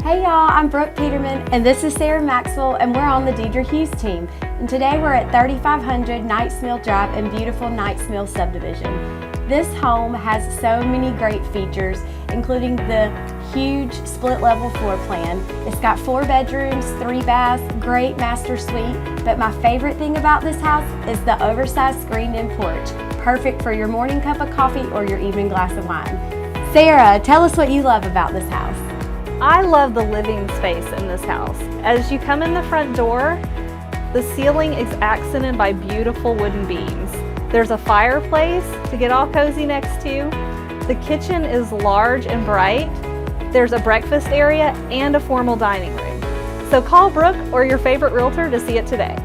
Hey y'all, I'm Brooke Peterman and this is Sarah Maxwell and we're on the Deidre Hughes team. And today we're at 3500 Knights Mill Drive in beautiful Knights Mill subdivision. This home has so many great features, including the huge split level floor plan. It's got 4 bedrooms, 3 baths, great master suite. But my favorite thing about this house is the oversized screened-in porch. Perfect for your morning cup of coffee or your evening glass of wine. Sarah, tell us what you love about this house. I love the living space in this house. As you come in the front door, the ceiling is accented by beautiful wooden beams. There's a fireplace to get all cozy next to. The kitchen is large and bright. There's a breakfast area and a formal dining room. So call Brooke or your favorite realtor to see it today.